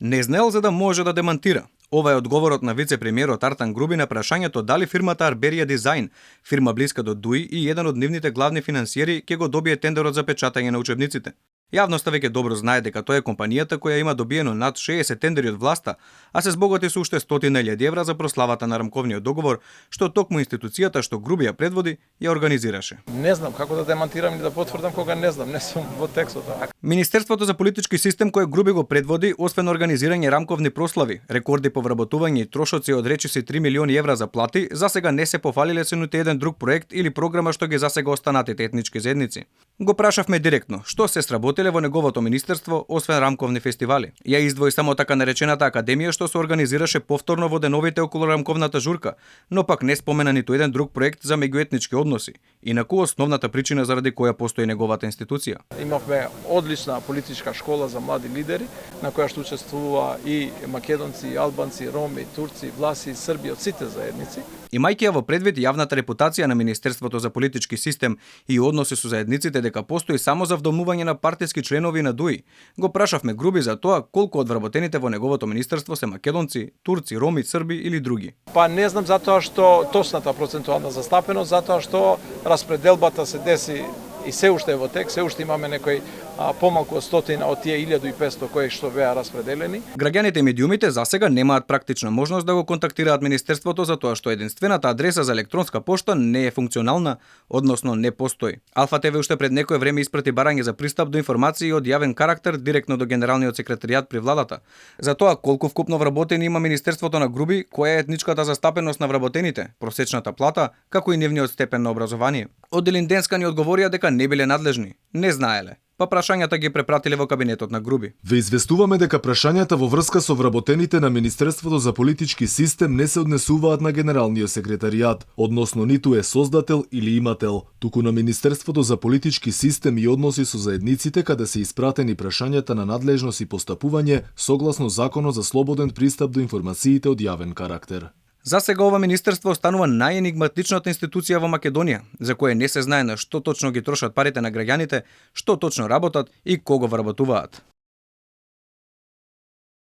Не знаел за да може да демантира. Ова е одговорот на вице-премиерот Артан Груби на прашањето дали фирмата Арберија Дизајн, фирма блиска до ДУИ и еден од нивните главни финансиери, ќе го добие тендерот за печатање на учебниците. Јавноста веќе добро знае дека тоа е компанијата која има добиено над 60 тендери од власта, а се збогати со уште 100.000 евра за прославата на рамковниот договор, што токму институцијата што Груби ја предводи, ја организираше. Не знам како да демантирам или да потврдам кога не знам, не сум во текстот. Министерството за политички систем кој Груби го предводи, освен организирање рамковни прослави, рекорди по вработување и трошоци од речиси 3 милиони евра за плати, засега не се пофалиле се нити еден друг проект или програма што ги засега останатите етнички заедници. Го прашавме директно, што се сработиле во неговото министерство, освен рамковни фестивали. Ја издвои само така наречената академија што се организираше повторно во деновите околу рамковната журка, но пак не спомена ниту еден друг проект за меѓуетнички односи. Инаку основната причина заради која постои неговата институција. Имавме одлична политичка школа за млади лидери, на која што учествува и македонци, и албанци, роми, турци, власи, срби од сите заедници. Имајќи ја во предвид јавната репутација на Министерството за политички систем и односи со заедниците дека постои само за вдомнување на партиски членови на ДУИ, го прашавме Груби за тоа колку од вработените во неговото министерство се македонци, турци, роми, срби или други. Па не знам затоа што точната процентуална застапеност, затоа што распределбата се деси и се уште е во тек, се уште имаме некои помалку од 100 од тие 1500 кои што беа распределени. Граѓаните и медиумите засега немаат практична можност да го контактираат министерството затоа што единствената адреса за електронска пошта не е функционална, односно не постои. Алфа ТВ уште пред некое време испрати барање за пристап до информации од јавен карактер директно до генералниот секретаријат при владата. За тоа колку вкупно вработени има министерството на Груби, која е етничката застапеност на вработените, просечната плата, како и нивниот степен на образование. Од Делинденска ни одговорија дека не биле надлежни, не знаеле. Па прашањата ги препратиле во кабинетот на Груби. Ве известуваме дека прашањата во врска со вработените на Министерството за политички систем не се однесуваат на Генералниот секретаријат, односно ниту е создател или имател, туку на Министерството за политички систем и односи со заедниците каде се испратени прашањата на надлежност и постапување согласно Законот за слободен пристап до информациите од јавен карактер. За сега ова министерство останува најенигматичната институција во Македонија, за кое не се знае на што точно ги трошат парите на граѓаните, што точно работат и кого вработуваат.